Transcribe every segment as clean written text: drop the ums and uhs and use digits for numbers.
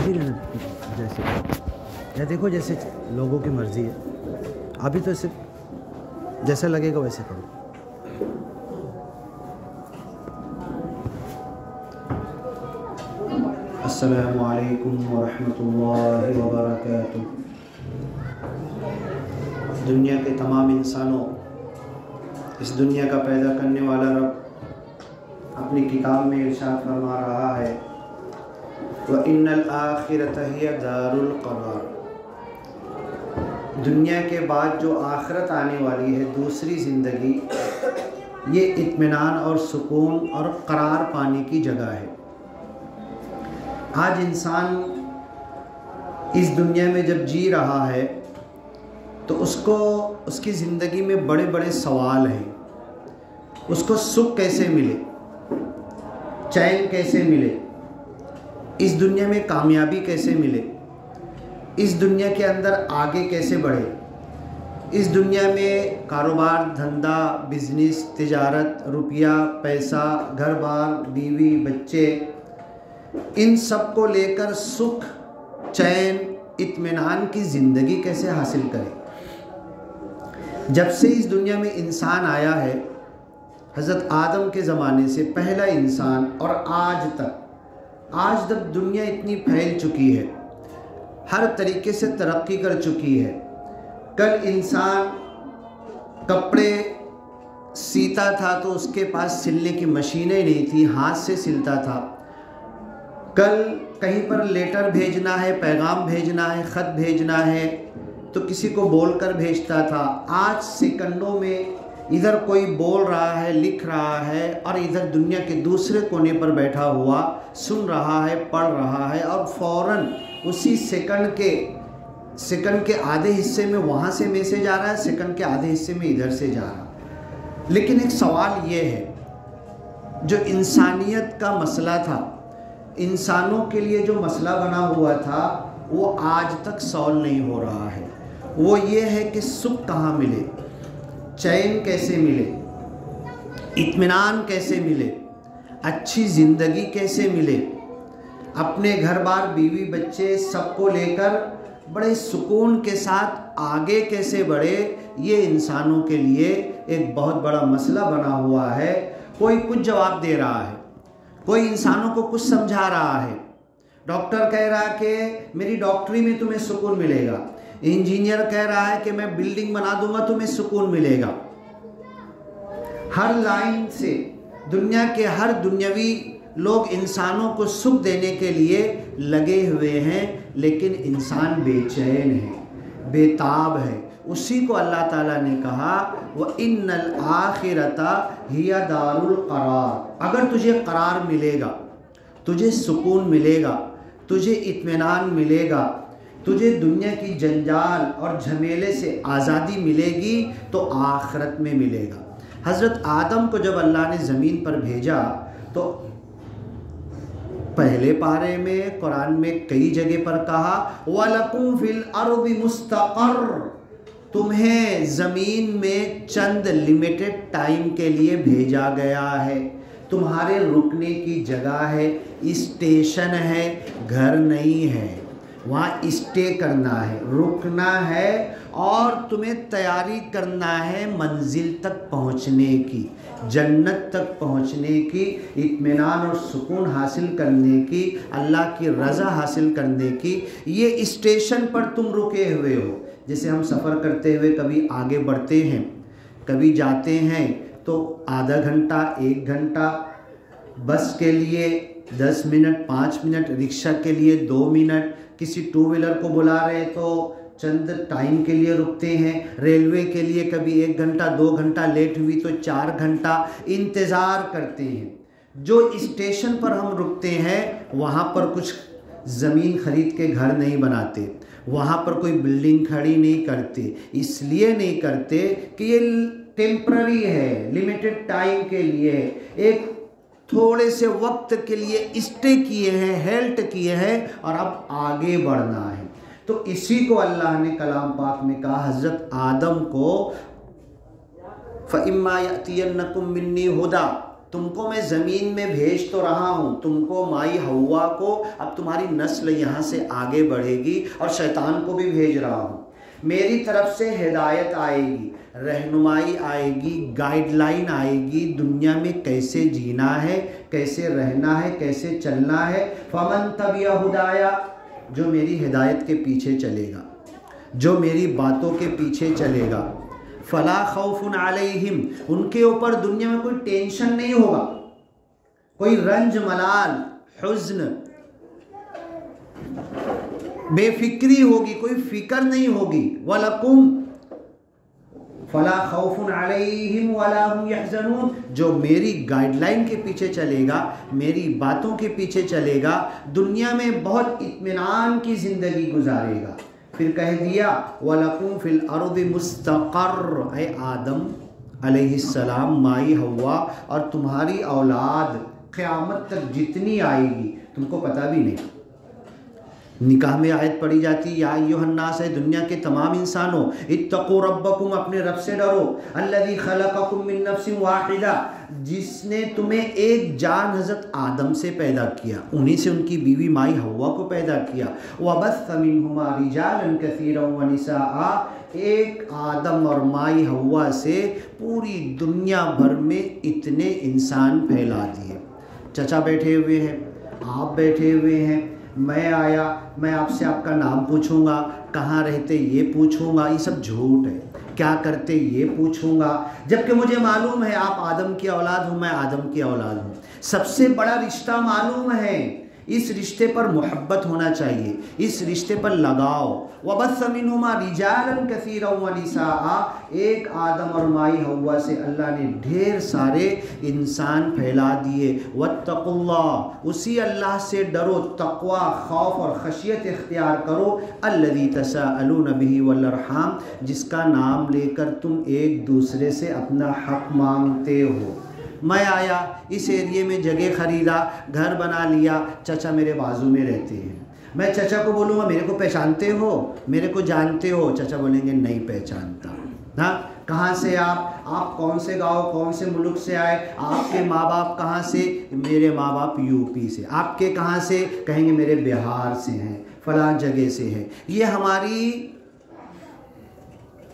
ही रहना जैसे, या देखो जैसे लोगों की मर्ज़ी है, अभी तो सिर्फ जैसा लगेगा वैसे करो। अस्सलामु अलैकुम वरहमतुल्लाहि वबरकातुह। दुनिया के तमाम इंसानों, इस दुनिया का पैदा करने वाला रब अपनी किताब में इरशाद फरमा रहा है, व इन्नल आखिरत हिय दारुल करार। दुनिया के बाद जो आखिरत आने वाली है, दूसरी ज़िंदगी, ये इत्मीनान और सुकून और करार पाने की जगह है। आज इंसान इस दुनिया में जब जी रहा है तो उसको उसकी ज़िंदगी में बड़े बड़े सवाल हैं। उसको सुख कैसे मिले, चैन कैसे मिले, इस दुनिया में कामयाबी कैसे मिले, इस दुनिया के अंदर आगे कैसे बढ़े, इस दुनिया में कारोबार, धंधा, बिजनेस, तिजारत, रुपया, पैसा, घर बार, बीवी, बच्चे, इन सब को लेकर सुख, चैन, इत्मीनान की ज़िंदगी कैसे हासिल करें। जब से इस दुनिया में इंसान आया है, हज़रत आदम के ज़माने से पहला इंसान और आज तक दुनिया इतनी फैल चुकी है, हर तरीके से तरक्की कर चुकी है। कल इंसान कपड़े सीता था तो उसके पास सिलने की मशीनें नहीं थी, हाथ से सिलता था। कल कहीं पर लेटर भेजना है, पैगाम भेजना है, ख़त भेजना है तो किसी को बोलकर भेजता था। आज सेकंडों में इधर कोई बोल रहा है, लिख रहा है और इधर दुनिया के दूसरे कोने पर बैठा हुआ सुन रहा है, पढ़ रहा है और फ़ौरन उसी सेकंड के आधे हिस्से में वहाँ से मैसेज आ रहा है, सेकंड के आधे हिस्से में इधर से जा रहा है। लेकिन एक सवाल ये है, जो इंसानियत का मसला था, इंसानों के लिए जो मसला बना हुआ था, वो आज तक सॉल्व नहीं हो रहा है। वो ये है कि सुख कहाँ मिले, चैन कैसे मिले, इत्मीनान कैसे मिले, अच्छी ज़िंदगी कैसे मिले, अपने घर बार, बीवी, बच्चे सबको लेकर बड़े सुकून के साथ आगे कैसे बढ़े, ये इंसानों के लिए एक बहुत बड़ा मसला बना हुआ है। कोई कुछ जवाब दे रहा है, कोई इंसानों को कुछ समझा रहा है। डॉक्टर कह रहा है कि मेरी डॉक्टरी में तुम्हें सुकून मिलेगा, इंजीनियर कह रहा है कि मैं बिल्डिंग बना दूंगा तुम्हें सुकून मिलेगा। हर लाइन से दुनिया के हर दुनियावी लोग इंसानों को सुख देने के लिए लगे हुए हैं, लेकिन इंसान बेचैन है, बेताब है। उसी को अल्लाह ताला ने कहा, व इन्नल आखिरता हिया दारुल करार। अगर तुझे करार मिलेगा, तुझे सुकून मिलेगा, तुझे इत्मीनान मिलेगा, तुझे दुनिया की जंजाल और झमेले से आज़ादी मिलेगी तो आखिरत में मिलेगा। हज़रत आदम को जब अल्लाह ने ज़मीन पर भेजा तो पहले पारे में कुरान में कई जगह पर कहा, वलकुम फिल अर्दि मुस्तक़र, तुम्हें ज़मीन में चंद लिमिटेड टाइम के लिए भेजा गया है, तुम्हारे रुकने की जगह है, स्टेशन है, घर नहीं है, वहाँ स्टे करना है, रुकना है और तुम्हें तैयारी करना है मंजिल तक पहुँचने की, जन्नत तक पहुँचने की, इत्मीनान और सुकून हासिल करने की, अल्लाह की रज़ा हासिल करने की। ये स्टेशन पर तुम रुके हुए हो। जैसे हम सफ़र करते हुए कभी आगे बढ़ते हैं, कभी जाते हैं तो आधा घंटा, 1 घंटा, बस के लिए 10 मिनट, 5 मिनट, रिक्शा के लिए 2 मिनट, किसी टू व्हीलर को बुला रहे तो चंद टाइम के लिए रुकते हैं, रेलवे के लिए कभी 1 घंटा, 2 घंटा लेट हुई तो 4 घंटा इंतज़ार करते हैं। जो स्टेशन पर हम रुकते हैं वहाँ पर कुछ ज़मीन ख़रीद के घर नहीं बनाते, वहाँ पर कोई बिल्डिंग खड़ी नहीं करते। इसलिए नहीं करते कि ये टेम्पररी है, लिमिटेड टाइम के लिए, एक थोड़े से वक्त के लिए स्टे किए हैं, हेल्ट किए हैं और अब आगे बढ़ना है। तो इसी को अल्लाह ने कलाम पाक में कहा, हज़रत आदम को फ़इम्मा यअतियन्नकुम मिन्नी हुदा, तुमको मैं ज़मीन में भेज तो रहा हूँ, तुमको माई हव्वा को, अब तुम्हारी नस्ल यहाँ से आगे बढ़ेगी, और शैतान को भी भेज रहा हूँ। मेरी तरफ से हिदायत आएगी, रहनुमाई आएगी, गाइडलाइन आएगी, दुनिया में कैसे जीना है, कैसे रहना है, कैसे चलना है। फमन तबिया हुदाया, जो मेरी हिदायत के पीछे चलेगा, जो मेरी बातों के पीछे चलेगा, फला खौफुन अलैहिम, उनके ऊपर दुनिया में कोई टेंशन नहीं होगा, कोई रंज मलाल हुज़्न बेफिक्री होगी, कोई फिक्र नहीं होगी। वलकुम फला खौफुन अलैहिम वला हुम यहज़नून, जो मेरी गाइडलाइन के पीछे चलेगा, मेरी बातों के पीछे चलेगा, दुनिया में बहुत इत्मीनान की ज़िंदगी गुजारेगा। फिर कह दिया वलकुम फिल अर्दि मुस्तक़र्र, ऐ आदम अलैहिस्सलाम, माई हव्वा और तुम्हारी औलाद क़यामत तक जितनी आएगी तुमको पता भी नहीं। निकाह में आयत पढ़ी जाती, या अय्युहन्नास, है दुनिया के तमाम इंसानों, इत्तक़ू रब्बकुम, अपने रब से डरो, अल्लज़ी खलक़कुम मिन नफ्सिन वाहिदा, जिसने तुम्हें एक जान हज़रत आदम से पैदा किया, उन्हीं से उनकी बीवी माई हव्वा को पैदा किया। वबस्स मिनहुमा रिजालन कसीरन व निसाआ, एक आदम और माई हव्वा से पूरी दुनिया भर में इतने इंसान फैला दिए। चचा बैठे हुए हैं, आप बैठे हुए हैं, मैं आया, मैं आपसे आपका नाम पूछूंगा, कहाँ रहते ये पूछूंगा, ये सब झूठ है। क्या करते ये पूछूंगा, जबकि मुझे मालूम है आप आदम की औलाद हूँ, मैं आदम की औलाद हूँ। सबसे बड़ा रिश्ता मालूम है, इस रिश्ते पर मोहब्बत होना चाहिए, इस रिश्ते पर लगाओ। वबस्स मिनहुमा रिजालन कसीरन व निसाआ, एक आदम और माई हव्वा से अल्लाह ने ढेर सारे इंसान फैला दिए। वत्तकुल्लाह, उसी अल्लाह से डरो, तक़वा, खौफ और खशियत इख्तियार करो। अल्लज़ी तसाअलून बिही वल अरहाम, जिसका नाम लेकर तुम एक दूसरे से अपना हक़ मांगते हो। मैं आया, इस एरिए में जगह ख़रीदा, घर बना लिया, चचा मेरे बाजू में रहते हैं, मैं चचा को बोलूँगा मेरे को पहचानते हो, मेरे को जानते हो, चचा बोलेंगे नहीं पहचानता। हाँ, कहाँ से आप कौन से गांव, कौन से मुल्क से आए, आपके माँ बाप कहाँ से, मेरे माँ बाप यूपी से। आपके कहाँ से, कहेंगे मेरे बिहार से हैं, फलां जगह से है। ये हमारी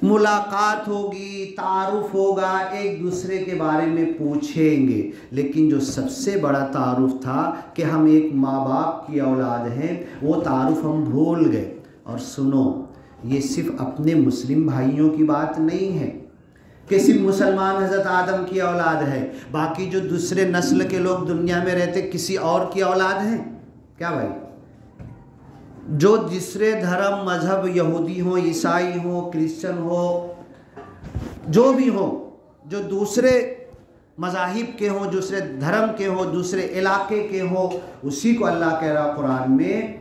मुलाकात होगी, तारुफ होगा, एक दूसरे के बारे में पूछेंगे। लेकिन जो सबसे बड़ा तारुफ था कि हम एक माँ बाप की औलाद हैं, वो तारुफ हम भूल गए। और सुनो, ये सिर्फ अपने मुस्लिम भाइयों की बात नहीं है कि सिर्फ मुसलमान हज़रत आदम की औलाद है, बाकी जो दूसरे नस्ल के लोग दुनिया में रहते किसी और की औलाद हैं क्या भाई? जो दूसरे धर्म मज़हब, यहूदी हो, ईसाई हो, क्रिश्चियन हो, जो भी हो, जो दूसरे मज़ाहिब के हों, दूसरे धर्म के हों, दूसरे इलाके के हों, उसी को अल्लाह कह रहा कुरान में,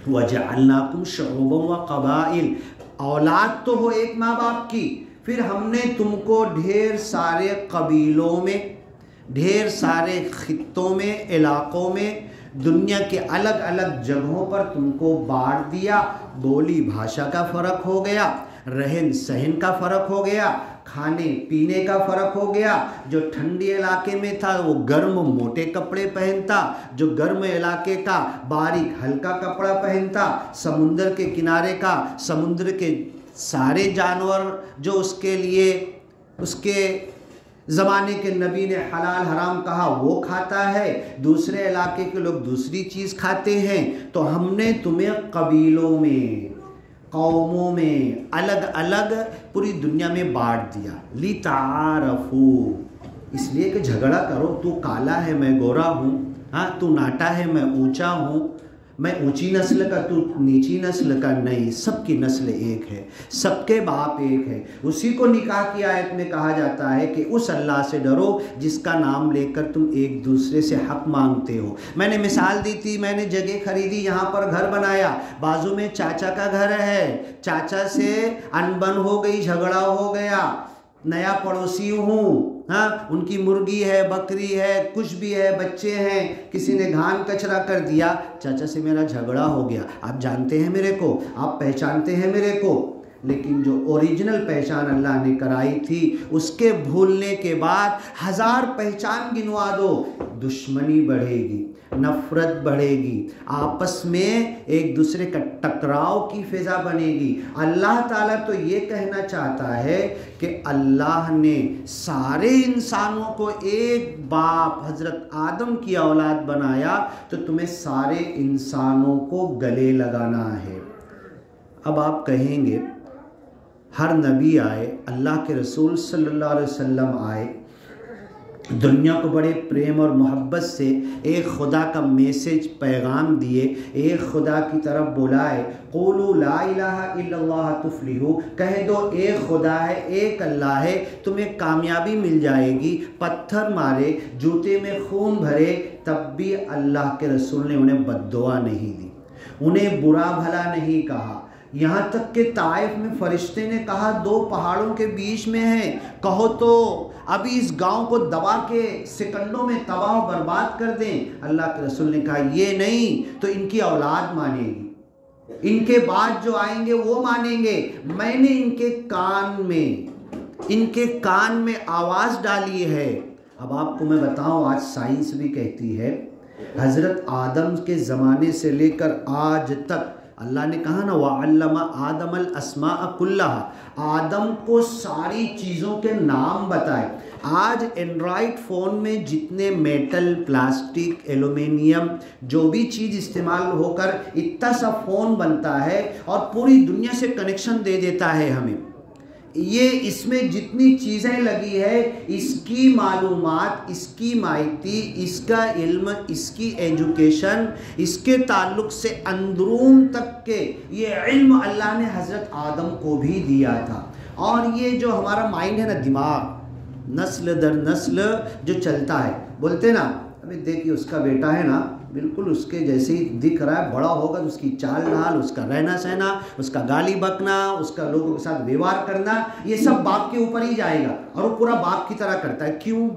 वजअलनाकुम शुअबन व क़बाइल, औलाद तो हो एक माँ बाप की, फिर हमने तुमको ढेर सारे कबीलों में, ढेर सारे खित्तों में, इलाक़ों में, दुनिया के अलग अलग जगहों पर तुमको बांट दिया। बोली भाषा का फ़र्क हो गया, रहन सहन का फ़र्क हो गया, खाने पीने का फ़र्क हो गया। जो ठंडी इलाके में था वो गर्म मोटे कपड़े पहनता, जो गर्म इलाके का बारीक हल्का कपड़ा पहनता, समुंदर के किनारे का समुद्र के सारे जानवर जो उसके लिए उसके ज़माने के नबी ने हलाल हराम कहा वो खाता है, दूसरे इलाके के लोग दूसरी चीज़ खाते हैं। तो हमने तुम्हें कबीलों में, कौमों में अलग अलग पूरी दुनिया में बांट दिया। लितारफू, इसलिए कि झगड़ा करो, तू काला है मैं गोरा हूँ, हाँ तू नाटा है मैं ऊंचा हूँ, मैं ऊंची नस्ल का तू नीची नस्ल का, नहीं, सबकी नस्ल एक है, सबके बाप एक है। उसी को निकाह की आयत में कहा जाता है कि उस अल्लाह से डरो जिसका नाम लेकर तुम एक दूसरे से हक मांगते हो। मैंने मिसाल दी थी, मैंने जगह खरीदी, यहाँ पर घर बनाया, बाजू में चाचा का घर है, चाचा से अनबन हो गई, झगड़ा हो गया, नया पड़ोसी हूँ, हाँ उनकी मुर्गी है, बकरी है, कुछ भी है, बच्चे हैं, किसी ने घान कचरा कर दिया, चाचा से मेरा झगड़ा हो गया। आप जानते हैं मेरे को, आप पहचानते हैं मेरे को, लेकिन जो ओरिजिनल पहचान अल्लाह ने कराई थी उसके भूलने के बाद 1000 पहचान गिनवा दो, दुश्मनी बढ़ेगी, नफरत बढ़ेगी, आपस में एक दूसरे का टकराव की फिजा बनेगी। अल्लाह ताला तो ये कहना चाहता है कि अल्लाह ने सारे इंसानों को एक बाप हजरत आदम की औलाद बनाया, तो तुम्हें सारे इंसानों को गले लगाना है। अब आप कहेंगे हर नबी आए, अल्लाह के रसूल सल्लल्लाहु अलैहि वसल्लम आए, दुनिया को बड़े प्रेम और मोहब्बत से एक खुदा का मैसेज पैगाम दिए, एक खुदा की तरफ बुलाए, क़ूलू ला इलाहा इल्लल्लाह तुफ़्लिहू, कह दो एक खुदा है, एक अल्लाह है, तुम्हें कामयाबी मिल जाएगी। पत्थर मारे, जूते में खून भरे, तब भी अल्लाह के रसूल ने उन्हें बद्दुआ नहीं दी, उन्हें बुरा भला नहीं कहा। यहाँ तक कि ताइफ में फरिश्ते ने कहा 2 पहाड़ों के बीच में है, कहो तो अभी इस गांव को दबा के सेकंडों में तबाह बर्बाद कर दें। अल्लाह के रसूल ने कहा ये नहीं तो इनकी औलाद मानेगी, इनके बाद जो आएंगे वो मानेंगे। मैंने इनके कान में आवाज़ डाली है। अब आपको मैं बताऊं, आज साइंस भी कहती है हज़रत आदम के ज़माने से लेकर आज तक अल्लाह ने कहा ना वअल्लमा आदमल अस्माअ कुल्लहा, आदम को सारी चीज़ों के नाम बताए। आज एंड्रॉयड फ़ोन में जितने मेटल, प्लास्टिक, एल्युमिनियम जो भी चीज़ इस्तेमाल होकर इतना सा फ़ोन बनता है और पूरी दुनिया से कनेक्शन दे देता है हमें। ये इसमें जितनी चीज़ें लगी है, इसकी मालूमात, इसकी माहिती, इसका इल्म, इसकी एजुकेशन, इसके ताल्लुक़ से अंदरून तक के ये इल्म अल्लाह ने हज़रत आदम को भी दिया था। और ये जो हमारा माइंड है ना, दिमाग, नस्ल दर नस्ल जो चलता है, बोलते ना अभी देखिए उसका बेटा है ना, बिल्कुल उसके जैसे ही दिख रहा है, बड़ा होगा तो उसकी चाल ढाल, उसका रहना सहना, उसका गाली बकना, उसका लोगों के साथ व्यवहार करना, ये सब बाप के ऊपर ही जाएगा और वो पूरा बाप की तरह करता है। क्यों?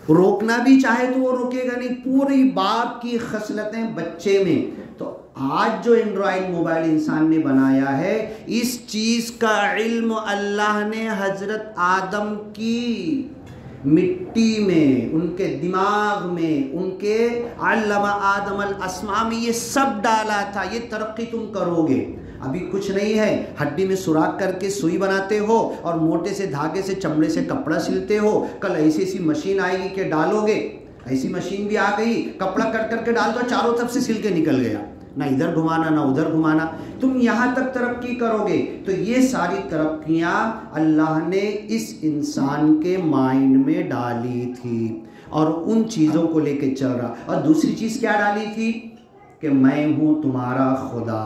रोकना भी चाहे तो वो रोकेगा नहीं, पूरी बाप की खसलतें बच्चे में। तो आज जो एंड्रॉयड मोबाइल इंसान ने बनाया है, इस चीज़ का इल्म अल्लाह ने हजरत आदम की मिट्टी में, उनके दिमाग में, उनके अल्लमा आदमल अस्मा में ये सब डाला था। ये तरक्की तुम करोगे, अभी कुछ नहीं है, हड्डी में सुराख करके सुई बनाते हो और मोटे से धागे से, चमड़े से कपड़ा सिलते हो। कल ऐसी ऐसी मशीन आएगी कि डालोगे, ऐसी मशीन भी आ गई, कपड़ा कट करके डाल दो, चारों तरफ से सिल के निकल गया, ना इधर घुमाना ना उधर घुमाना, तुम यहाँ तक तरक्की करोगे। तो ये सारी तरक्कियाँ अल्लाह ने इस इंसान के माइंड में डाली थी और उन चीज़ों को लेके चल रहा। और दूसरी चीज़ क्या डाली थी कि मैं हूँ तुम्हारा खुदा,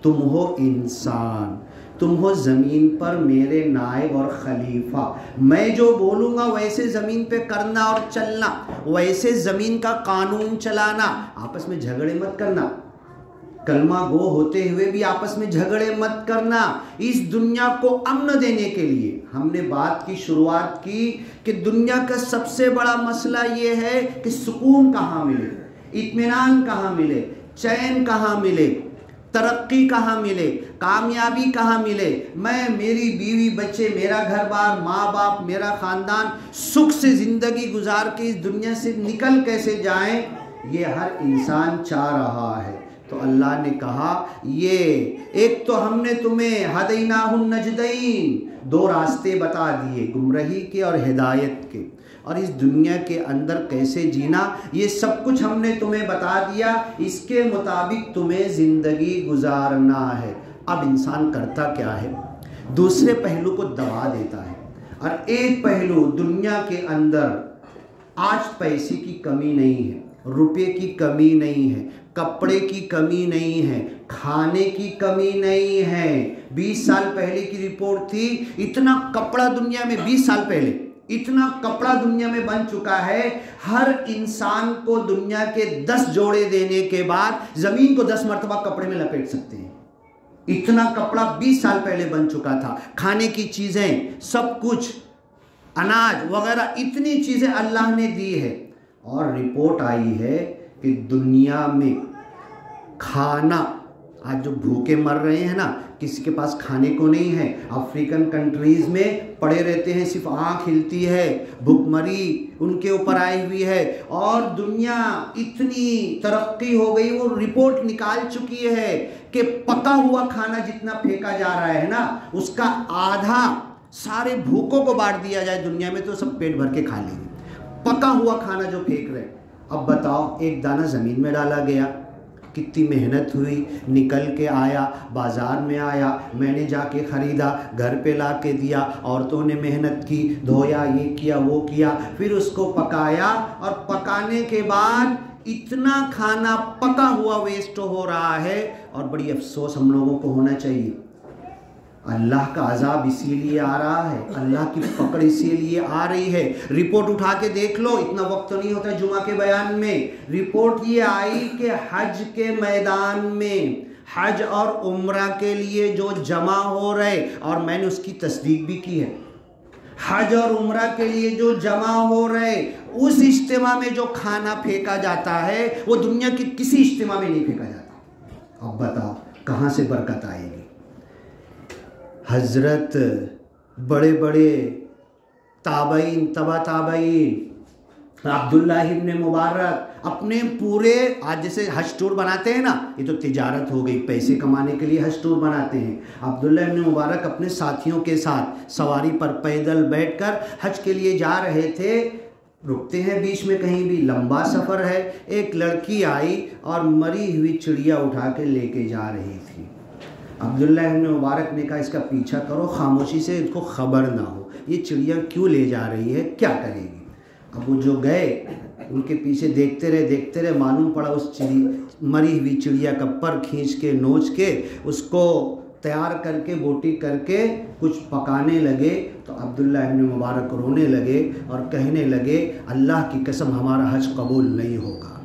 तुम हो इंसान, तुम हो ज़मीन पर मेरे नायब और खलीफा। मैं जो बोलूँगा वैसे ज़मीन पे करना और चलना, वैसे ज़मीन का कानून चलाना। आपस में झगड़े मत करना, कलमा गो होते हुए भी आपस में झगड़े मत करना। इस दुनिया को अमन देने के लिए हमने बात की, शुरुआत की कि दुनिया का सबसे बड़ा मसला ये है कि सुकून कहाँ मिले, इत्मीनान कहाँ मिले, चैन कहाँ मिले, तरक्की कहाँ मिले, कामयाबी कहाँ मिले। मैं, मेरी बीवी, बच्चे, मेरा घर बार, माँ बाप, मेरा ख़ानदान सुख से ज़िंदगी गुजार के इस दुनिया से निकल कैसे जाएं, ये हर इंसान चाह रहा है। तो अल्लाह ने कहा ये एक तो हमने तुम्हें हदैनाहुन नजदैन, 2 रास्ते बता दिए, गुमराही के और हिदायत के, और इस दुनिया के अंदर कैसे जीना ये सब कुछ हमने तुम्हें बता दिया, इसके मुताबिक तुम्हें ज़िंदगी गुजारना है। अब इंसान करता क्या है, दूसरे पहलू को दबा देता है और एक पहलू, दुनिया के अंदर आज पैसे की कमी नहीं है, रुपये की कमी नहीं है, कपड़े की कमी नहीं है, खाने की कमी नहीं है। 20 साल पहले की रिपोर्ट थी, इतना कपड़ा दुनिया में, 20 साल पहले इतना कपड़ा दुनिया में बन चुका है, हर इंसान को दुनिया के 10 जोड़े देने के बाद ज़मीन को 10 मरतबा कपड़े में लपेट सकते हैं। इतना कपड़ा 20 साल पहले बन चुका था। खाने की चीज़ें, सब कुछ, अनाज वगैरह, इतनी चीज़ें अल्लाह ने दी है। और रिपोर्ट आई है कि दुनिया में खाना आज जो भूखे मर रहे हैं ना, किसी के पास खाने को नहीं है, अफ्रीकन कंट्रीज़ में पड़े रहते हैं, सिर्फ आँख हिलती है, भूखमरी उनके ऊपर आई हुई है। और दुनिया इतनी तरक्की हो गई, वो रिपोर्ट निकाल चुकी है कि पका हुआ खाना जितना फेंका जा रहा है ना, उसका आधा सारे भूखों को बांट दिया जाए दुनिया में तो सब पेट भर के खा लेंगे। पका हुआ खाना जो फेंक रहे। अब बताओ, एक दाना ज़मीन में डाला गया, कितनी मेहनत हुई, निकल के आया, बाज़ार में आया, मैंने जाके ख़रीदा, घर पे ला के दिया, औरतों ने मेहनत की, धोया, ये किया वो किया, फिर उसको पकाया, और पकाने के बाद इतना खाना पका हुआ वेस्ट हो रहा है। और बड़ी अफसोस हम लोगों को होना चाहिए। अल्लाह का अजाब इसीलिए आ रहा है, अल्लाह की पकड़ इसीलिए आ रही है। रिपोर्ट उठा के देख लो, इतना वक्त तो नहीं होता जुमा के बयान में। रिपोर्ट ये आई कि हज के मैदान में हज और उम्रा के लिए जो जमा हो रहे, और मैंने उसकी तस्दीक भी की है, हज और उम्रा के लिए जो जमा हो रहे, उस इज्तिमा में जो खाना फेंका जाता है वो दुनिया के किसी इज्तिमा में नहीं फेंका जाता। अब बताओ कहाँ से बरकत आएगी। हज़रत बड़े बड़े ताबईन, तबा ताबईन, अब्दुल्लाह इब्न मुबारक अपने पूरे, आज जैसे हज टूर बनाते हैं ना, ये तो तिजारत हो गई, पैसे कमाने के लिए हज टूर बनाते हैं। अब्दुल्लाह इब्न मुबारक अपने साथियों के साथ सवारी पर पैदल बैठकर हज के लिए जा रहे थे। रुकते हैं बीच में, कहीं भी लंबा सफ़र है। एक लड़की आई और मरी हुई चिड़िया उठा के लेके जा रही थी। अब्दुल्ला इब्न मुबारक ने कहा, इसका पीछा करो खामोशी से, इसको ख़बर ना हो ये चिड़िया क्यों ले जा रही है, क्या करेगी। अब वो जो गए उनके पीछे देखते रहे, मालूम पड़ा उस मरी हुई चिड़िया का पर खींच के, नोच के, उसको तैयार करके, बोटी करके कुछ पकाने लगे। तो अब्दुल्ला इब्न मुबारक रोने लगे और कहने लगे, अल्लाह की कसम हमारा हज कबूल नहीं होगा,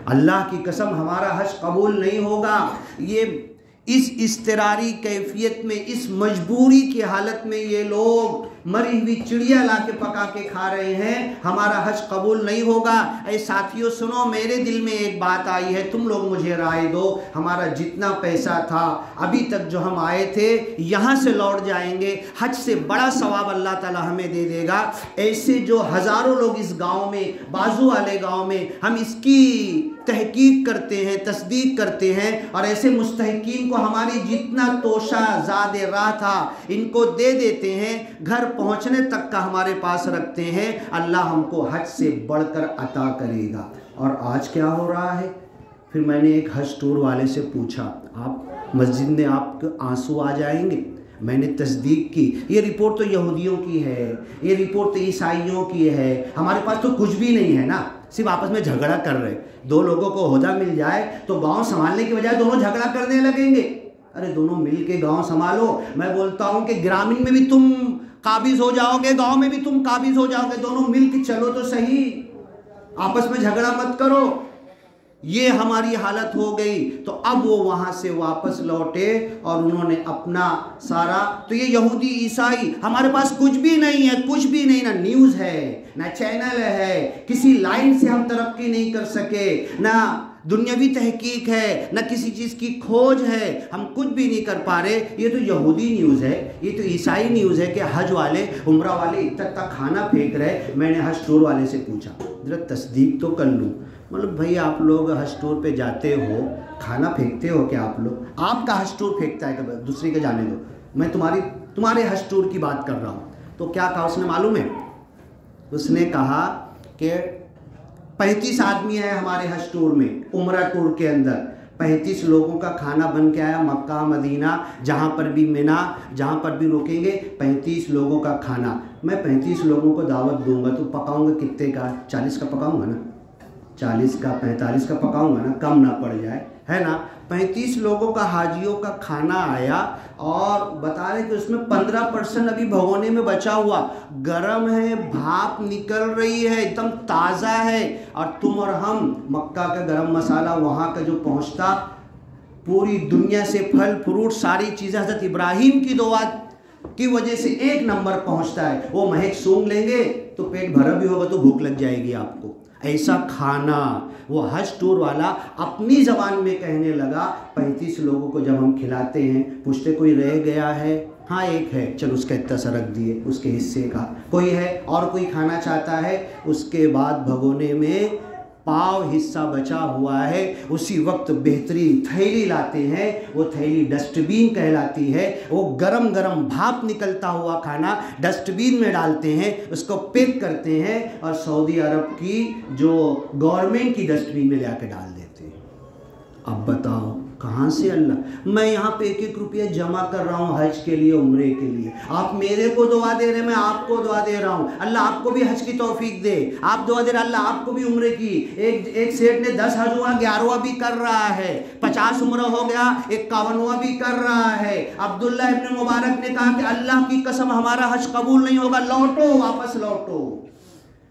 अल्लाह की कसम हमारा हज कबूल नहीं होगा। ये इस इस्तरारी कैफियत में, इस मजबूरी की हालत में ये लोग मरी हुई चिड़िया ला के पका के खा रहे हैं, हमारा हज कबूल नहीं होगा। ऐ साथियों सुनो, मेरे दिल में एक बात आई है, तुम लोग मुझे राय दो। हमारा जितना पैसा था अभी तक जो हम आए थे, यहाँ से लौट जाएंगे, हज से बड़ा सवाब अल्लाह ताला हमें दे देगा। ऐसे जो हज़ारों लोग इस गाँव में, बाजू वाले गाँव में, हम इसकी तहकीक करते हैं, तस्दीक करते हैं, और ऐसे मुस्तहिकीन को हमारी जितना तोशा ज़ादे राह था इनको दे देते हैं, घर पहुंचने तक का हमारे पास रखते हैं। अल्लाह हमको हज से बढ़कर अता करेगा। और आज क्या हो रहा है, फिर मैंने एक हज टूर वाले से पूछा, आप मस्जिद में आपके आंसू आ जाएंगे। मैंने तस्दीक की, ये रिपोर्ट तो यहूदियों की है, ये रिपोर्ट तो ईसाइयों की है, हमारे पास तो कुछ भी नहीं है ना, सिर्फ आपस में झगड़ा कर रहे। दो लोगों को ओहदा मिल जाए तो गांव संभालने की बजाय दोनों झगड़ा करने लगेंगे। अरे दोनों मिल के गाँव संभालो। मैं बोलता हूँ कि ग्रामीण में भी तुम काबिज हो जाओगे, गांव में भी तुम काबिज हो जाओगे, दोनों मिल के चलो तो सही, आपस में झगड़ा मत करो। ये हमारी हालत हो गई। तो अब वो वहां से वापस लौटे और उन्होंने अपना सारा, तो ये यहूदी ईसाई, हमारे पास कुछ भी नहीं है, कुछ भी नहीं, ना न्यूज़ है, ना चैनल है, किसी लाइन से हम तरक्की नहीं कर सके, ना दुनियावी तहकीक है, न किसी चीज़ की खोज है, हम कुछ भी नहीं कर पा रहे। ये तो यहूदी न्यूज़ है, ये तो ईसाई न्यूज़ है कि हज वाले, उम्रा वाले इतना खाना फेंक रहे। मैंने हज टूर वाले से पूछा, जरा तस्दीक तो कर लूँ, मतलब भाई आप लोग हज टूर पे जाते हो, खाना फेंकते हो क्या आप लोग? आपका हज टूर फेंकता है कभी, दूसरी के जाने दो, मैं तुम्हारे हज टूर की बात कर रहा हूँ। तो क्या कहा उसने मालूम है? उसने कहा कि 35 आदमी है हमारे हज टूर में, उम्रा टूर के अंदर 35 लोगों का खाना बन के आया, मक्का मदीना जहाँ पर भी, मिना जहाँ पर भी रुकेंगे, 35 लोगों का खाना। मैं 35 लोगों को दावत दूंगा तो पकाऊंगा कितने का? 40 का पकाऊंगा ना, 40 का 45 का पकाऊंगा ना, कम ना पड़ जाए, है ना। 35 लोगों का हाजियों का खाना आया और बता रहे कि उसमें 15% अभी भगोने में बचा हुआ, गरम है, भाप निकल रही है, एकदम ताज़ा है। और तुम और हम, मक्का का गरम मसाला वहाँ का जो पहुँचता, पूरी दुनिया से फल फ्रूट सारी चीज़ें हज़रत इब्राहीम की दुआ की वजह से एक नंबर पहुँचता है। वो महक सूंघ लेंगे तो पेट भरा भी होगा तो भूख लग जाएगी आपको। ऐसा खाना। वो हज टूर वाला अपनी ज़बान में कहने लगा, 35 लोगों को जब हम खिलाते हैं, पूछते कोई रह गया है? हाँ एक है, चल उसका इतना सा रख दिए उसके हिस्से का। कोई है और कोई खाना चाहता है? उसके बाद भगोने में पाव हिस्सा बचा हुआ है, उसी वक्त बेहतरीन थैली लाते हैं, वो थैली डस्टबिन कहलाती है। वो गरम गरम भाप निकलता हुआ खाना डस्टबिन में डालते हैं, उसको पैक करते हैं और सऊदी अरब की जो गवर्नमेंट की डस्टबिन में ले आकर डाल देते हैं। अब बताओ कहाँ से अल्लाह? मैं यहाँ पे 1-1 रुपया जमा कर रहा हूँ हज के लिए, उम्रे के लिए। आप मेरे को दुआ दे रहे, मैं आपको दुआ दे रहा हूँ। अल्लाह आपको भी हज की तौफीक दे। आप दुआ दे रहे, अल्लाह आपको भी उम्रे की। एक सेठ ने 10 हज हुआ, 11वां भी कर रहा है। 50 उम्र हो गया, 51वां भी कर रहा है। अब्दुल्ला इब्न मुबारक ने कहा कि अल्लाह की कसम हमारा हज कबूल नहीं होगा, लौटो, वापस लौटो।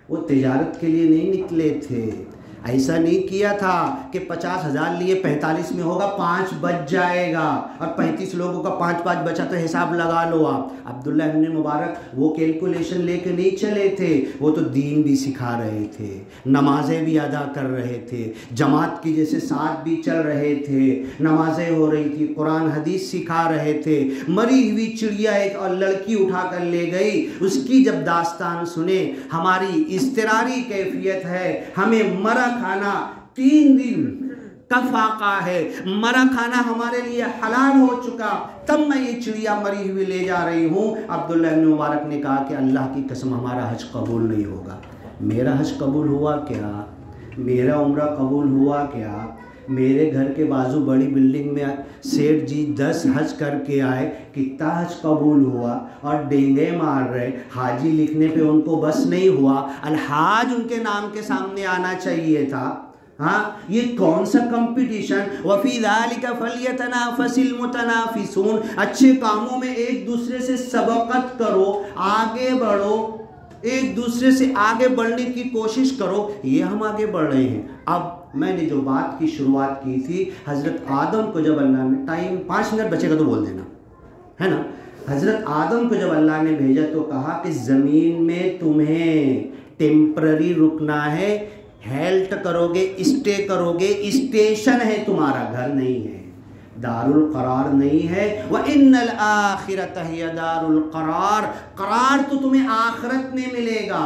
वो तिजारत के लिए नहीं निकले थे। ऐसा नहीं किया था कि 50,000 लिए 45 में होगा, 5 बच जाएगा, और 35 लोगों का 5-5 बचा तो हिसाब लगा लो आप। अब्दुल्ला इब्न मुबारक वो कैलकुलेशन लेके नहीं चले थे, वो तो दीन भी सिखा रहे थे, नमाजें भी अदा कर रहे थे, जमात की जैसे साथ भी चल रहे थे, नमाजें हो रही थी, कुरान हदीस सिखा रहे थे। मरी हुई चिड़िया एक और लड़की उठा कर ले गई, उसकी जब दास्तान सुने, हमारी इज़्तिरारी कैफियत है, हमें मरा खाना 3 दिन का फाका है, मरा खाना हमारे लिए हलाल हो चुका, तब मैं ये चिड़िया मरी हुई ले जा रही हूँ। अब्दुल्ला इब्न मुबारक ने कहा कि अल्लाह की कसम हमारा हज कबूल नहीं होगा। मेरा हज कबूल हुआ क्या? मेरा उम्रा कबूल हुआ क्या? मेरे घर के बाजू बड़ी बिल्डिंग में सेठ जी 10 हज करके आए, कितना हज कबूल हुआ, और डेंगे मार रहे। हाजी लिखने पे उनको बस नहीं हुआ, अलहाज उनके नाम के सामने आना चाहिए था। हाँ, ये कौन सा कंपटीशन? वफ़ी ज़ालिका फ़ल्यतनाफ़सिल मुतनाफ़िसून। अच्छे कामों में एक दूसरे से सबक़त करो, आगे बढ़ो, एक दूसरे से आगे बढ़ने की कोशिश करो। ये हम आगे बढ़ रहे हैं। अब मैंने जो बात की शुरुआत की थी, हज़रत आदम को जब अल्लाह ने, टाइम 5 मिनट बचेगा तो बोल देना, है ना। हज़रत आदम को जब अल्लाह ने भेजा तो कहा कि ज़मीन में तुम्हें टेम्पररी रुकना है, हेल्ट करोगे, स्टे करोगे, स्टेशन है तुम्हारा, घर नहीं है, दारुल करार नहीं है। व इन्नल आखिरत हिय दारुल करार, करार तो तुम्हें आखिरत में मिलेगा,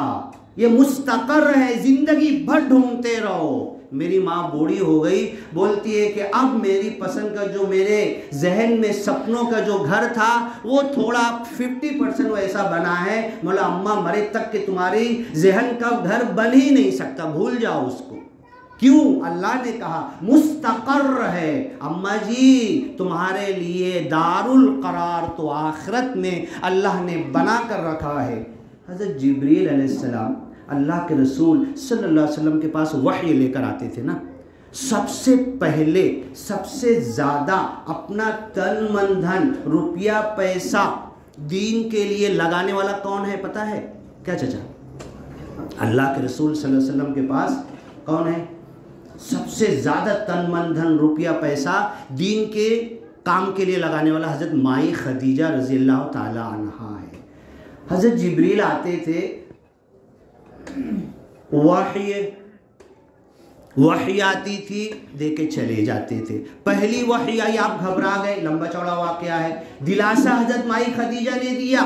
ये मुस्तकर है, जिंदगी भर ढूंढते रहो। मेरी माँ बूढ़ी हो गई, बोलती है कि अब मेरी पसंद का जो मेरे जहन में सपनों का जो घर था वो थोड़ा 50% वैसा बना है। बोला अम्मा मरे तक कि तुम्हारी जहन का घर बन ही नहीं सकता, भूल जाओ उसको। क्यों? अल्लाह ने कहा मुस्तकर है। अम्मा जी तुम्हारे लिए दारुल करार तो आखिरत में अल्लाह ने बना कर रखा है। हज़रत जिब्रील अलैहिस्सलाम अल्लाह के रसूल सल्लल्लाहु अलैहि वसल्लम के पास वही लेकर आते थे ना, सबसे पहले सबसे ज़्यादा अपना तन मन धन रुपया पैसा दीन के लिए लगाने वाला कौन है पता है क्या चाचा? अल्लाह के रसूल सल्लल्लाहु अलैहि वसल्लम के पास कौन है? सबसे ज़्यादा तन मन धन रुपया पैसा दीन के काम के लिए लगाने वाला हज़रत माई खदीजा रज़ी अल्लाह ताला अन्हा है। हज़रत जिब्रील आते थे, वही आती थी, देके चले जाते थे। पहली वही आई, आप घबरा गए, लंबा चौड़ा वाक़या है, दिलासा हज़रत माई खदीजा ने दिया,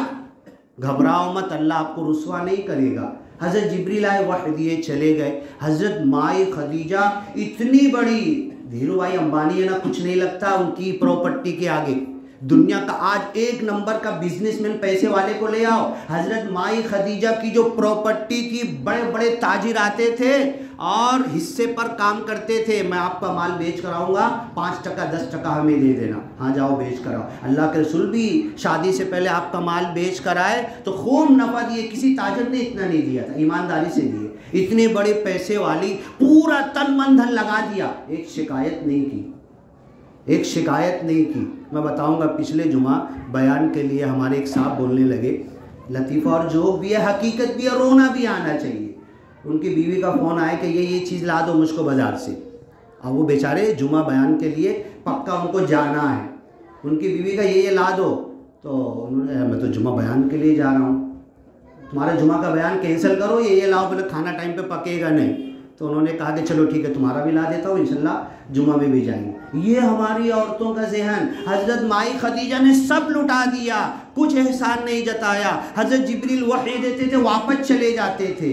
घबराओ मत, अल्लाह आपको रुसवा नहीं करेगा। हज़रत जिब्रील आए, वही दिए, चले गए। हज़रत माई खदीजा इतनी बड़ी, धीरू भाई अंबानी है ना, कुछ नहीं लगता उनकी प्रॉपर्टी के आगे। दुनिया का आज 1 नंबर का बिजनेसमैन पैसे वाले को ले आओ, हज़रत माई खदीजा की जो प्रॉपर्टी की, बड़े बड़े ताजिर आते थे और हिस्से पर काम करते थे। मैं आपका माल बेच कराऊंगा, 5% 10% हमें दे देना, हाँ जाओ बेच कराओ। अल्लाह के रसूल भी शादी से पहले आपका माल बेच कराए तो खूब नफ़ा दिए, किसी ताजिर ने इतना नहीं दिया था, ईमानदारी से दिए। इतने बड़े पैसे वाली, पूरा तन मन धन लगा दिया, एक शिकायत नहीं की, एक शिकायत नहीं की। मैं बताऊंगा, पिछले जुमा बयान के लिए हमारे एक साहब बोलने लगे, लतीफ़ा और जोक भी है, हकीकत भी है, रोना भी आना चाहिए। उनकी बीवी का फ़ोन आया कि ये चीज़ ला दो मुझको बाज़ार से। अब वो बेचारे जुमा बयान के लिए पक्का उनको जाना है, उनकी बीवी का ये ला दो, तो उन्होंने, मैं तो जुमा बयान के लिए जा रहा हूँ, तुम्हारा जुमा का बयान कैंसिल करो, ये लाओ, बोले खाना टाइम पे पकेगा नहीं। तो उन्होंने कहा कि चलो ठीक है, तुम्हारा भी ला देता हूँ, इंशाल्लाह जुमा में भी जाएंगे। ये हमारी औरतों का ज़हन। हज़रत माई खदीजा ने सब लुटा दिया, कुछ एहसान नहीं जताया। हज़रत जिब्रील वही देते थे, वापस चले जाते थे।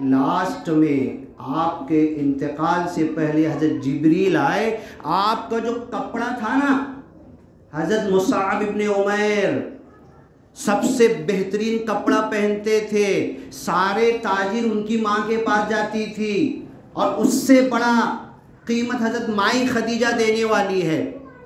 लास्ट में आपके इंतकाल से पहले हज़रत जिब्रील आए, आपका जो कपड़ा था ना, हज़रत मुसाअब इब्न उमैर सबसे बेहतरीन कपड़ा पहनते थे, सारे ताजिर उनकी माँ के पास जाती थी, और उससे बड़ा कीमत हज़रत माई खदीजा देने वाली है।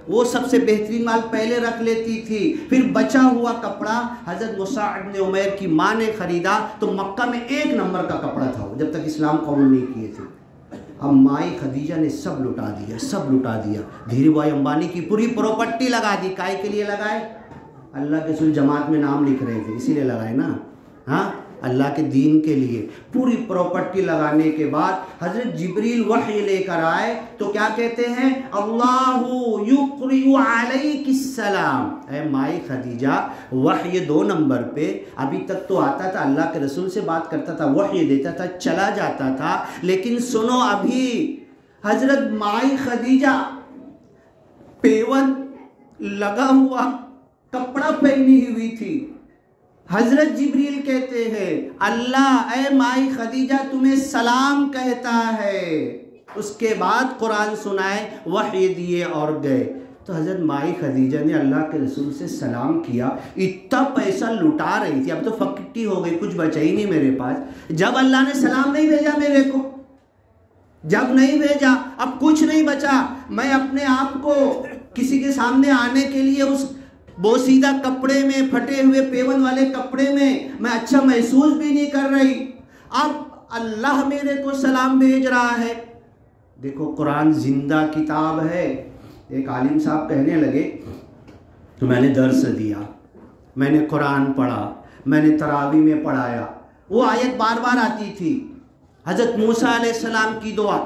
वो सबसे बेहतरीन माल पहले रख लेती थी, फिर बचा हुआ कपड़ा हज़रत मुसाअब इब्न उमैर की माँ ने ख़रीदा, तो मक्का में 1 नंबर का कपड़ा था वो, जब तक इस्लाम कबूल नहीं किए थे। अब माई खदीजा ने सब लुटा दिया, सब लुटा दिया। धीरू भाई अंबानी की पूरी प्रॉपर्टी लगा दी। काय के लिए लगाए? अल्लाह के रसूल जमात में नाम लिख रहे थे, इसीलिए लगाए ना। हाँ, अल्लाह के दीन के लिए पूरी प्रॉपर्टी लगाने के बाद हज़रत जिब्रील वही लेकर आए, तो क्या कहते हैं? अल्लाहु युक़रिउ अलैकिस्सलाम। ऐ माई खदीजा, वही 2 नंबर पे, अभी तक तो आता था, अल्लाह के रसूल से बात करता था, वही देता था, चला जाता था। लेकिन सुनो, अभी हज़रत माई खदीजा पेवन लगा हुआ कपड़ा पहनी हुई थी। हजरत जिब्रील कहते हैं, अल्लाह ए माई खदीजा तुम्हें सलाम कहता है। उसके बाद कुरान सुनाए, वही दिए और गए। तो हजरत माई खदीजा ने अल्लाह के रसूल से सलाम किया। इतना पैसा लुटा रही थी, अब तो फक्की हो गई, कुछ बचा ही नहीं मेरे पास। जब अल्लाह ने सलाम नहीं भेजा मेरे को, जब नहीं भेजा, अब कुछ नहीं बचा। मैं अपने आप को किसी के सामने आने के लिए उस बोसीदा कपड़े में, फटे हुए पेवन वाले कपड़े में मैं अच्छा महसूस भी नहीं कर रही। अब अल्लाह मेरे को सलाम भेज रहा है। देखो, कुरान जिंदा किताब है। एक आलिम साहब कहने लगे, तो मैंने दर्स दिया, मैंने कुरान पढ़ा, मैंने तरावी में पढ़ाया, वो आयत बार बार आती थी, हज़रत मूसा अलैहिस्सलाम की दुआ,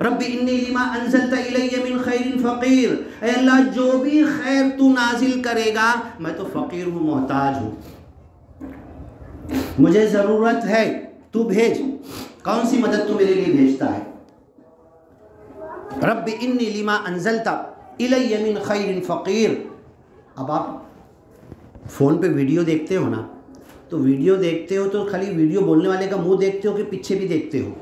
रब्बी इन्नी लिमा अंज़लता इलैया मिन खैरिन फ़क़ीर। ऐ अल्लाह, जो भी खैर तू नाजिल करेगा, मैं तो फ़कीर हूँ, मोहताज हूँ, मुझे ज़रूरत है, तू भेज। कौन सी मदद तू मेरे लिए भेजता है? रब्बी इन्नी लिमा अंज़लता इलैया मिन खैरिन फ़क़ीर। अब आप फ़ोन पे वीडियो देखते हो ना, तो वीडियो देखते हो तो खाली वीडियो बोलने वाले का मुंह देखते हो कि पीछे भी देखते हो?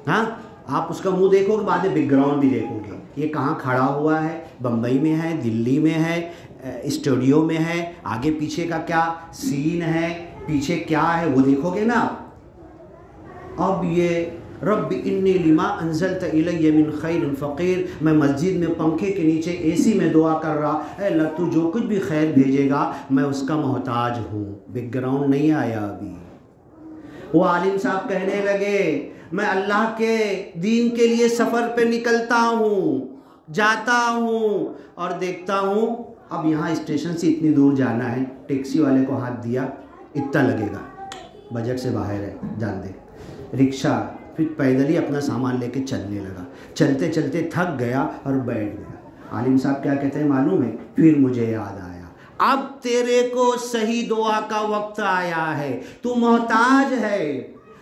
हाँ, आप उसका मुंह देखोगे, बाद में बैकग्राउंड भी देखोगे, ये कहाँ खड़ा हुआ है, बम्बई में है, दिल्ली में है, स्टूडियो में है, आगे पीछे का क्या सीन है, पीछे क्या है, वो देखोगे ना। अब ये रब्बी इन्नी लिमा अंज़लता इलैया मिन खैरिन फ़क़ीर, मैं मस्जिद में पंखे के नीचे एसी में दुआ कर रहा, अल्लाह तू जो कुछ भी खैर भेजेगा मैं उसका मोहताज हूँ। बैकग्राउंड नहीं आया अभी। वो आलिम साहब कहने लगे, मैं अल्लाह के दीन के लिए सफ़र पे निकलता हूँ, जाता हूँ, और देखता हूँ अब यहाँ स्टेशन से इतनी दूर जाना है, टैक्सी वाले को हाथ दिया, इतना लगेगा, बजट से बाहर है, जान दे। रिक्शा, फिर पैदल ही अपना सामान लेके चलने लगा। चलते चलते थक गया और बैठ गया। आलिम साहब क्या कहते हैं मालूम है? फिर मुझे याद आया, अब तेरे को सही दुआ का वक्त आया है, तू मोहताज है,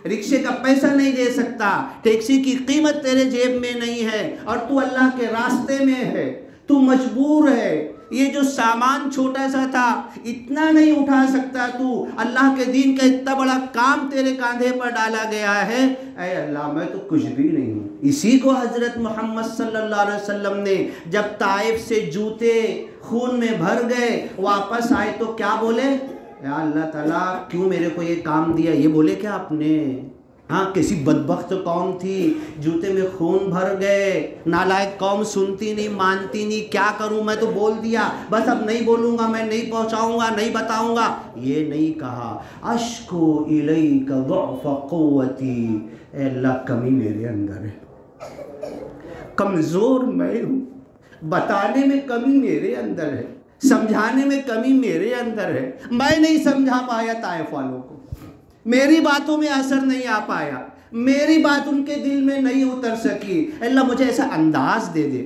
रिक्शे का पैसा नहीं दे सकता, टैक्सी की कीमत तेरे जेब में नहीं है, और तू अल्लाह के रास्ते में है, तू मजबूर है। ये जो सामान छोटा सा था, इतना नहीं उठा सकता तू, अल्लाह के दीन का इतना बड़ा काम तेरे कांधे पर डाला गया है। ऐ अल्लाह, मैं तो कुछ भी नहीं हूँ। इसी को हज़रत मोहम्मद सल्लल्लाहु अलैहि वसल्लम ने जब ताइफ से जूते खून में भर गए, वापस आए तो क्या बोले? या अल्लाह ताला क्यों मेरे को ये काम दिया? ये बोले क्या आपने? हाँ, किसी बदबख्त कौम थी, जूते में खून भर गए, नालायक कौम, सुनती नहीं, मानती नहीं, क्या करूं? मैं तो बोल दिया, बस अब नहीं बोलूँगा, मैं नहीं पहुँचाऊँगा, नहीं बताऊँगा। ये नहीं कहा, अश्को इलैका ज़ुअफ़ क़ुव्वती, अल्लाह कमी मेरे अंदर है, कमज़ोर मैं हूँ, बताने में कमी मेरे अंदर है, समझाने में कमी मेरे अंदर है। मैं नहीं समझा पाया ताइफ वालों को, मेरी बातों में असर नहीं आ पाया, मेरी बात उनके दिल में नहीं उतर सकी। अल्लाह मुझे ऐसा अंदाज दे दे,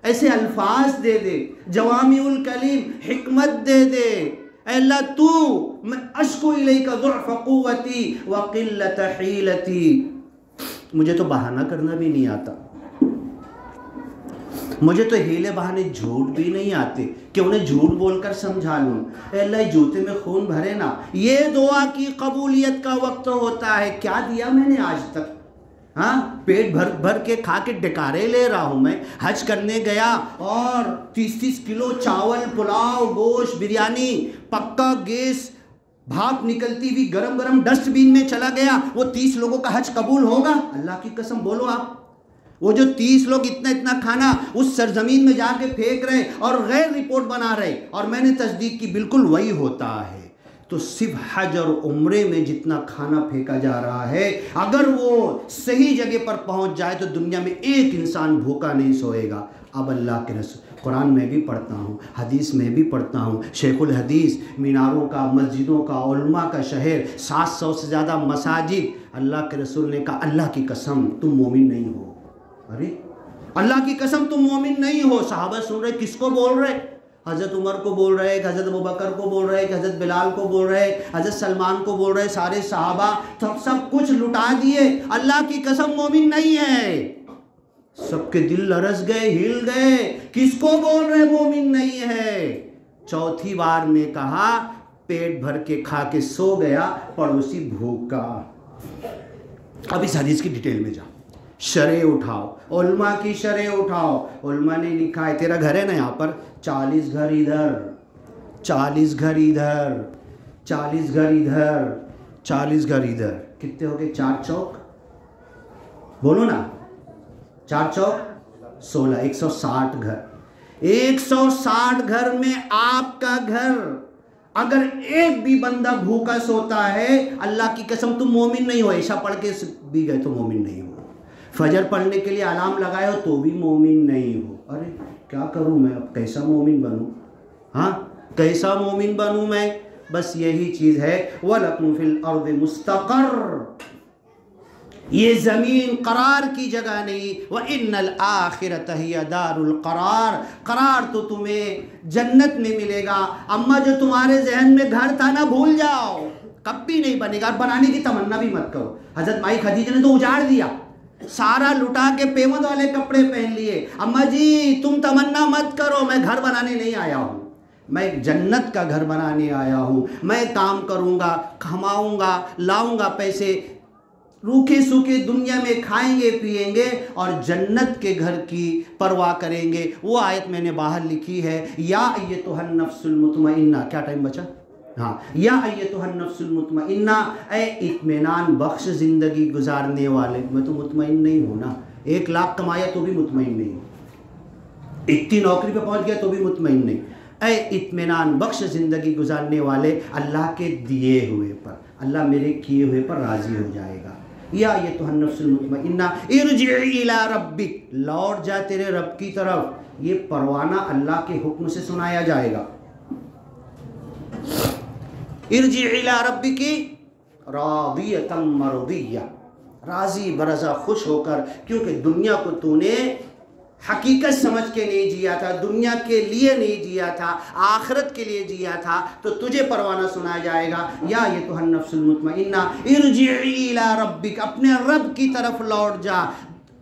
ऐसे अल्फाज दे दे, जवामिउल कलीम हिकमत दे दे। अल्लाह तू, मैं अश्को इलैका ज़ुअफ़ क़ुव्वती व क़िल्लत हीलती, मुझे तो बहाना करना भी नहीं आता, मुझे तो हीले बहाने झूठ भी नहीं आते कि उन्हें झूठ बोलकर समझा लूँ। अल्लाह जूते में खून भरे ना। ये दुआ की कबूलियत का वक्त होता है। क्या दिया मैंने आज तक? हाँ, पेट भर भर के खा के डकारे ले रहा हूँ। मैं हज करने गया और 30-30 किलो चावल, पुलाव, गोश्त, बिरयानी, पक्का गैस, भाप निकलती हुई गरम गरम डस्टबिन में चला गया। वो 30 लोगों का हज कबूल होगा? अल्लाह की कसम बोलो आप। वो जो 30 लोग इतना इतना खाना उस सरजमीन में जाके फेंक रहे और गैर रिपोर्ट बना रहे, और मैंने तस्दीक की बिल्कुल वही होता है। तो सिर्फ हज और उम्रे में जितना खाना फेंका जा रहा है, अगर वो सही जगह पर पहुंच जाए तो दुनिया में एक इंसान भूखा नहीं सोएगा। अब अल्लाह के रसूल, कुरान में भी पढ़ता हूँ, हदीस में भी पढ़ता हूँ, शेखुल हदीस, मीनारों का, मस्जिदों का, उलमा का शहर, 700 से ज़्यादा मसाजिद। अल्लाह के रसूल ने कहा, अल्लाह की कसम तुम मोमिन नहीं हो। अरे अल्लाह की कसम तुम मोमिन नहीं हो। सहाबा सुन रहे, किसको बोल रहे? हज़रत उमर को बोल रहे, हज़रत अबू बकर को बोल रहे, हज़रत बिलाल को बोल रहे, हज़रत सलमान को बोल रहे, सारे सहाबा सब कुछ लुटा दिए। अल्लाह की कसम मोमिन नहीं है। सबके दिल लरस गए, हिल गए। किसको बोल रहे मोमिन नहीं है? चौथी बार में कहा, पेट भर के खा के सो गया, पड़ोसी भूखा। अब इस हदीस की डिटेल में जाओ, शरे उठाओ, उल्मा की शरे उठाओ। उल्मा ने लिखा है, तेरा घर है ना यहाँ पर, 40 घर इधर, 40 घर इधर, 40 घर इधर, 40 घर इधर, कितने हो गए? 4 चौक बोलो ना, 4 चौक 16, 160 घर। 160 घर में आपका घर, अगर एक भी बंदा भूखा सोता है, अल्लाह की कसम तुम मोमिन नहीं हो। ऐशा पढ़ के भी गए तो मोमिन नहीं हो। फजर पढ़ने के लिए अलार्म लगाए हो तो भी मोमिन नहीं हो। अरे क्या करूं मैं, अब कैसा मोमिन बनूं? हाँ, कैसा मोमिन बनूं मैं? बस यही चीज़ है, वलकुम फिल अर्द मुस्तक़र, ये ज़मीन करार की जगह नहीं। व इन्नल आखिरत हिय दारुल करार, करार तो तुम्हें जन्नत में मिलेगा। अम्मा जो तुम्हारे जहन में घर था ना, भूल जाओ, कभी नहीं बनेगा। बनाने की तमन्ना भी मत करो। हज़रत माई खदीजा ने तो उजाड़ दिया, सारा लुटा के पेमद वाले कपड़े पहन लिए। अम्मा जी तुम तमन्ना मत करो, मैं घर बनाने नहीं आया हूँ, मैं एक जन्नत का घर बनाने आया हूँ। मैं काम करूँगा, कमाऊँगा, लाऊँगा पैसे, रूखे सूखे दुनिया में खाएंगे पिएंगे और जन्नत के घर की परवाह करेंगे। वो आयत मैंने बाहर लिखी है, या अय्यतुहन नफ्सुल मुतमइन्ना। क्या टाइम बचा? हाँ, या अय्यतुहन नफ्सुल मुतमइन्ना, ए इत्मीनान बख्श ज़िंदगी गुजारने वाले। मैं तो मुतमइन नहीं हूँ ना। 1 लाख कमाया तो भी मुतमइन नहीं, इतनी नौकरी पे पहुँच गया तो भी मुतमइन नहीं। ए इत्मीनान बख्श ज़िंदगी गुजारने वाले, अल्लाह के दिए हुए पर, अल्लाह मेरे किए हुए पर राज़ी हो जाएगा। या ये तो नफ्सुल मुतमइन्ना इरजिई इला रब्बिक, लौट जा तेरे रब की तरफ। ये परवाना अल्लाह के हुक्म से सुनाया जाएगा। इरजिई इला रब्बिकी रादियतम मरदिया, राजी बरजा खुश होकर, क्योंकि दुनिया को तूने हकीकत समझ के नहीं जिया था, दुनिया के लिए नहीं जिया था, आखिरत के लिए जिया था, तो तुझे परवाना सुनाया जाएगा। या ये तो नफ्सुल मुतमइन्ना इरजिई इला रब्बिक, अपने रब की तरफ लौट जा।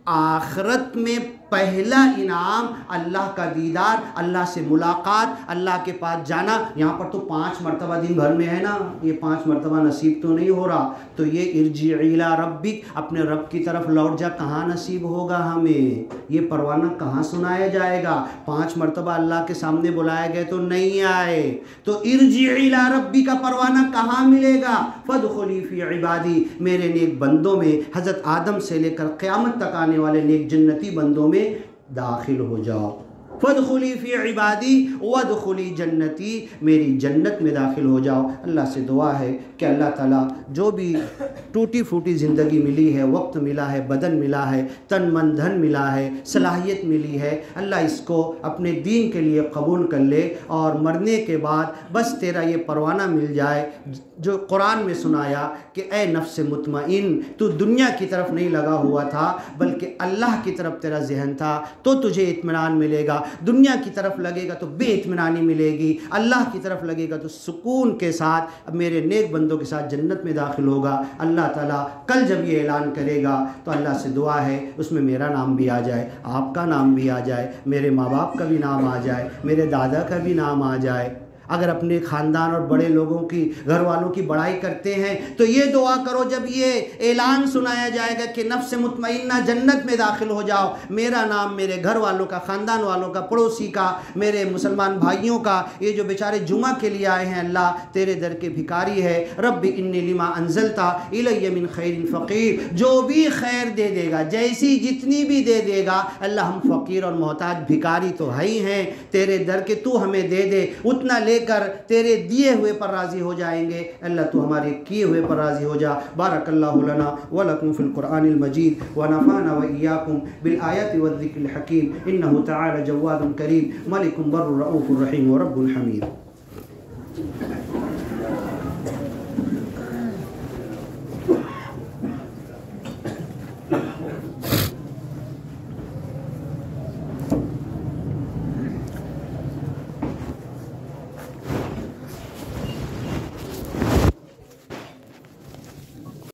आखिरत में पहला इनाम अल्लाह का दीदार, अल्लाह से मुलाकात, अल्लाह के पास जाना। यहाँ पर तो 5 मरतबा दिन भर में है ना, ये 5 मरतबा नसीब तो नहीं हो रहा। तो ये इरजिई इला रब्बिक, अपने रब की तरफ लौट जा, कहाँ नसीब होगा हमें? ये परवाना कहाँ सुनाया जाएगा? 5 मरतबा अल्लाह के सामने बुलाए गए तो नहीं आए, तो इरजिई इला रब्बिक का परवाना कहाँ मिलेगा? फदखुली फी इबादी, मेरे नेक बंदों में, हज़रत आदम से लेकर क़यामत तक आने वाले नेक जन्नती बंदों में दाखिल हो जाओ। फदखुली फ़ी इबादी वदखुली जन्नती, मेरी जन्नत में दाखिल हो जाओ। अल्लाह से दुआ है कि अल्लाह ताला जो भी टूटी फूटी ज़िंदगी मिली है, वक्त मिला है, बदन मिला है, तन मन धन मिला है, सलाहियत मिली है, अल्लाह इसको अपने दीन के लिए कबूल कर ले और मरने के बाद बस तेरा ये परवाना मिल जाए जो कुरान में सुनाया कि ए नफ्स मुतमइन, तू दुनिया की तरफ नहीं लगा हुआ था बल्कि अल्लाह की तरफ तेरा जहन था, तो तुझे इत्मीनान मिलेगा। दुनिया की तरफ लगेगा तो बेइत्मीनानी मिलेगी, अल्लाह की तरफ लगेगा तो सुकून के साथ मेरे नेक बंदों के साथ जन्नत में दाखिल होगा। अल्लाह ताला कल जब ये ऐलान करेगा तो अल्लाह से दुआ है उसमें मेरा नाम भी आ जाए, आपका नाम भी आ जाए, मेरे माँ बाप का भी नाम आ जाए, मेरे दादा का भी नाम आ जाए। अगर अपने ख़ानदान और बड़े लोगों की, घर वालों की बड़ाई करते हैं तो ये दुआ करो जब ये ऐलान सुनाया जाएगा कि नफ्स मुतमइन्ना जन्नत में दाखिल हो जाओ, मेरा नाम मेरे घर वालों का, ख़ानदान वालों का, पड़ोसी का, मेरे मुसलमान भाइयों का, ये जो बेचारे जुमा के लिए आए हैं अल्लाह तेरे दर के भिखारी है, रब्बी इन्नी लिमा अंज़लता इलैया मिन खैरिन फ़क़ीर, जो भी खैर दे देगा, जैसी जितनी भी दे देगा अल्लाह हम फ़कीर और मोहताज भिखारी तो है ही हैं, तेरे दर के तू हमें दे दे, उतना ले कर तेरे दिए हुए पर राज़ी हो जाएंगे। अल्लाह तू हमारे किए हुए पर राज़ी हो जा। बारकल्लाहु लना व लकुम फिल कुरआनिल मजीद व नफ़ाना व इय्याकुम बिल आयाति व ज़िक्रिल हकीम इन्नहु तआला जव्वादुन करीम मलिकुम बर्रुर रऊफुर रहीम व रब्बुल हमीद।